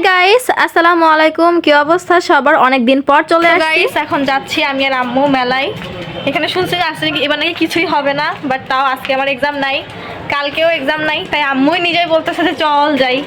Guys, আসসালামু আলাইকুম। কি অবস্থা সবার? অনেক দিন পর চলে আসছি গাইস। এখন যাচ্ছি আমি আর আম্মু মেলায়। এখানে শুনছি যে আজকে এবার নাকি কিছুই হবে না, বাট তাও আজকে আমার এক্সাম নাই, কালকেও এক্সাম নাই, তাই আম্মুই নিজেই বলতেছে যে চল যাই।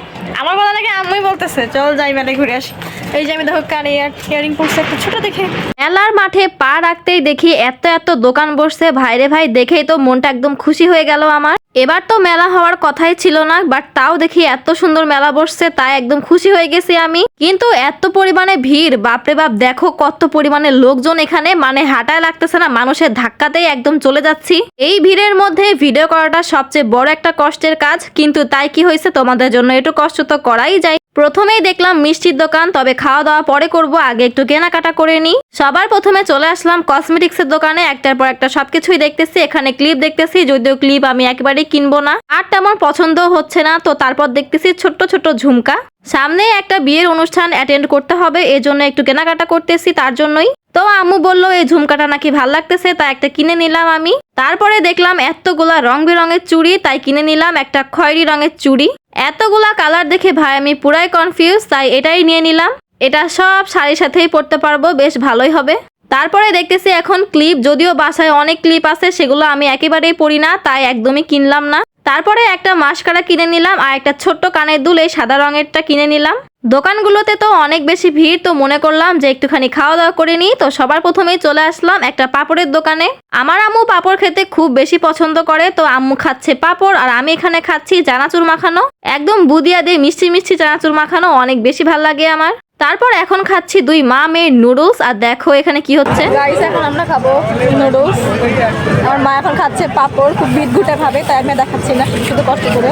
আমার বলা নাকি আম্মুই বলতেছে চল যাই মেলায় ঘুরে আসি। এই যে আমি দেখো কানে ইয়ারিং পড়ছে একটা ছোট দেখে। মেলার মাঠে পা রাখতেই দেখি এত এত দোকান বসছে, ভাইরে ভাই, দেখেই তো মনটা একদম খুশি হয়ে গেল আমার। এবার তো মেলা হওয়ার কথাই ছিল না, বাট তাও দেখি এত সুন্দর মেলা বসছে, তাই একদম খুশি হয়ে গেছি আমি। কিন্তু এত পরিমাণে ভিড়, বাপরে বাপ, দেখো কত পরিমাণে লোকজন এখানে, মানে হাঁটায় লাগতেছে না, মানুষের ধাক্কাতেই একদম চলে যাচ্ছি। এই ভিড়ের মধ্যে ভিডিও করাটা সবচেয়ে বড় একটা কষ্টের কাজ, কিন্তু তাই কি হয়েছে, তোমাদের জন্য একটু কষ্ট তো করাই যায়। প্রথমেই দেখলাম মিষ্টির দোকান, তবে খাওয়া দাওয়া পরে করব, আগে একটু কেনাকাটা করে নিই। সবার প্রথমে চলে আসলাম কসমেটিক্সের দোকানে, একটার পর একটা সবকিছুই দেখতেছি। এখানে ক্লিপ দেখতেছি, যদিও ক্লিপ আমি একেবারেই কিনবো না, আর তেমন পছন্দ হচ্ছে না। তো তারপর দেখতেছি ছোট্ট ছোট ঝুমকা। সামনে একটা বিয়ের অনুষ্ঠান অ্যাটেন্ড করতে হবে, এজন্য একটু কেনাকাটা করতেছি তার জন্যই। তো আম্মু বললো এই ঝুমকাটা নাকি ভাল লাগতেছে, তাই একটা কিনে নিলাম আমি। তারপরে দেখলাম এতগুলা রং বেরঙের চুড়ি, তাই কিনে নিলাম একটা খয়েরি রঙের চুড়ি। এতগুলা কালার দেখে ভাই আমি পুরাই কনফিউজ, তাই এটাই নিয়ে নিলাম। এটা সব শাড়ির সাথেই পরতে পারবো, বেশ ভালোই হবে। তারপরে দেখতেছি এখন ক্লিপ, যদিও বাসায় অনেক ক্লিপ আছে, সেগুলো আমি একেবারেই পরি না, তাই একদমই কিনলাম না। তারপরে একটা মাস্কারা কিনে নিলাম, আর একটা ছোট্ট কানের দুল এই সাদা রঙেরটা কিনে নিলাম। দোকানগুলোতে তো অনেক বেশি ভিড়, তো মনে করলাম যে একটুখানি খাওয়া দাওয়া করে নিই। তো সবার প্রথমেই চলে আসলাম একটা পাপড়ের দোকানে। আমার আম্মু পাপড় খেতে খুব বেশি পছন্দ করে, তো আম্মু খাচ্ছে পাপড়, আর আমি এখানে খাচ্ছি চানাচুর মাখানো। একদম বুদিয়া দিয়ে মিষ্টি মিষ্টি চানাচুর মাখানো, অনেক বেশি ভাল লাগে আমার। তারপর এখন খাচ্ছি দুই মা মেয়ের নুডলস, আর দেখো এখানে কি হচ্ছে। গাইস এখন আমরা খাবো নুডলস। আমার মা এখন খাচ্ছে পাপড়, খুব বিদঘুটে ভাবে, তাই আমি দেখাচ্ছি না, শুধু কষ্ট করে।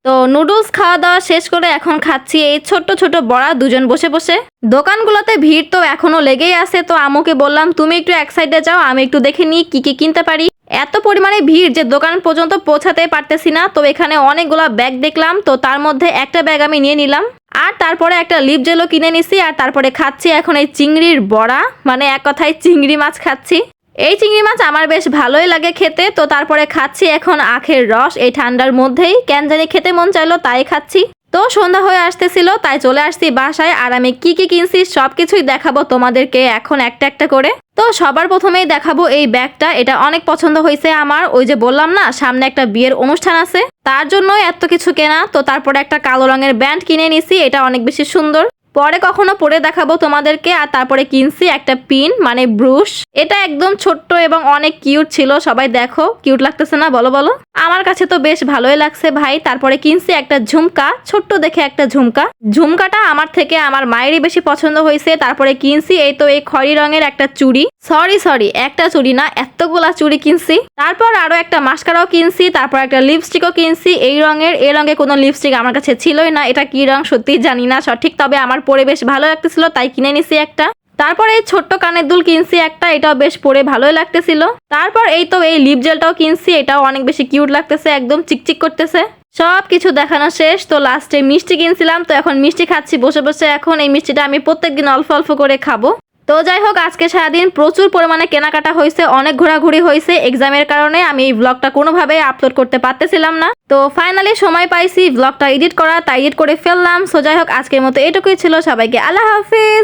তো নুডলস খাওয়া দাওয়া শেষ করে এখন খাচ্ছি এই ছোট্ট ছোট বড়া, দুজন বসে বসে। দোকানগুলোতে ভিড় তো এখনো লেগেই আছে, তো আম্মুকে বললাম তুমি একটু এক সাইডে যাও, আমি একটু দেখে নিই কি কি কিনতে পারি। এত পরিমাণে ভিড় যে দোকান পর্যন্ত পৌঁছাতে পারতেছি না। তো এখানে অনেকগুলো ব্যাগ দেখলাম, তো তার মধ্যে একটা ব্যাগ আমি নিয়ে নিলাম, আর তারপরে একটা লিপ জেলও কিনে নিছি। আর তারপরে খাচ্ছি এখন এই চিংড়ির বড়া, মানে এক কথায় চিংড়ি মাছ খাচ্ছি। এই চিংড়ি মাছ আমার বেশ ভালোই লাগে খেতে। তো তারপরে খাচ্ছি এখন আখের রস, এই ঠান্ডার মধ্যেই কেন জানি খেতে মন চাইলো, তাই খাচ্ছি। তো সন্ধ্যা হয়ে আসতেছিল, তাই চলে আসছি বাসায়, আর আমি কি কি কিনছি সবকিছুই দেখাবো তোমাদেরকে এখন একটা একটা করে। তো সবার প্রথমেই দেখাবো এই ব্যাগটা, এটা অনেক পছন্দ হয়েছে আমার। ওই যে বললাম না সামনে একটা বিয়ের অনুষ্ঠান আছে, তার জন্যই এত কিছু কেনা। তো তারপরে একটা কালো রঙের ব্যান্ড কিনে নিছি, এটা অনেক বেশি সুন্দর, পরে কখনো পরে দেখাবো তোমাদেরকে। আর তারপরে কিনছি একটা পিন, মানে ব্রুশ, এটা একদম ছোট্ট এবং অনেক কিউট ছিল। সবাই দেখো কিউট লাগতেছে না, বলো বলো? আমার কাছে তো বেশ ভালোই লাগছে ভাই। তারপরে কিনছি একটা ঝুমকা, ছোট্ট দেখে একটা ঝুমকা। ঝুমকাটা আমার থেকে আমার মায়েরই বেশি পছন্দ হয়েছে। তারপরে কিনছি এই তো এই খয়েরি রঙের একটা চুড়ি, সরি একটা চুড়ি না, এতগুলা চুড়ি কিনছি। তারপর আরো একটা মাস্কারাও কিনছি, তারপর একটা লিপস্টিকও কিনছি এই রঙের। এই রঙে কোনো লিপস্টিক আমার কাছে ছিলই না, এটা কি রং সত্যি জানি না সঠিক, তবে আমার পরে বেশ ভালো লাগতেছিল, তাই কিনে নিছি একটা। তারপর এই ছোট্ট কানের দুল কিনছি একটা, এটাও বেশ পরে ভালোই লাগতেছিল। তারপর এই তো এই লিপ জেলটাও কিনছি, এটাও অনেক বেশি কিউট লাগতেছে, একদম চিকচিক করতেছে। সব কিছু দেখানো শেষ, তো লাস্টে মিষ্টি কিনছিলাম, তো এখন মিষ্টি খাচ্ছি বসে বসে। এখন এই মিষ্টিটা আমি প্রত্যেকদিন অল্প অল্প করে খাবো। তো যাই হোক, আজকে সারাদিন প্রচুর পরিমাণে কেনাকাটা হয়েছে, অনেক ঘোরাঘুরি হয়েছে। এক্সামের কারণে আমি এই ব্লগটা কোনোভাবে আপলোড করতে পারতেছিলাম না, তো ফাইনালি সময় পাইছি ব্লগটা এডিট করা, তাই এডিট করে ফেললাম। সো যাই হোক, আজকের মতো এটুকুই ছিল। সবাইকে আল্লাহ হাফিজ।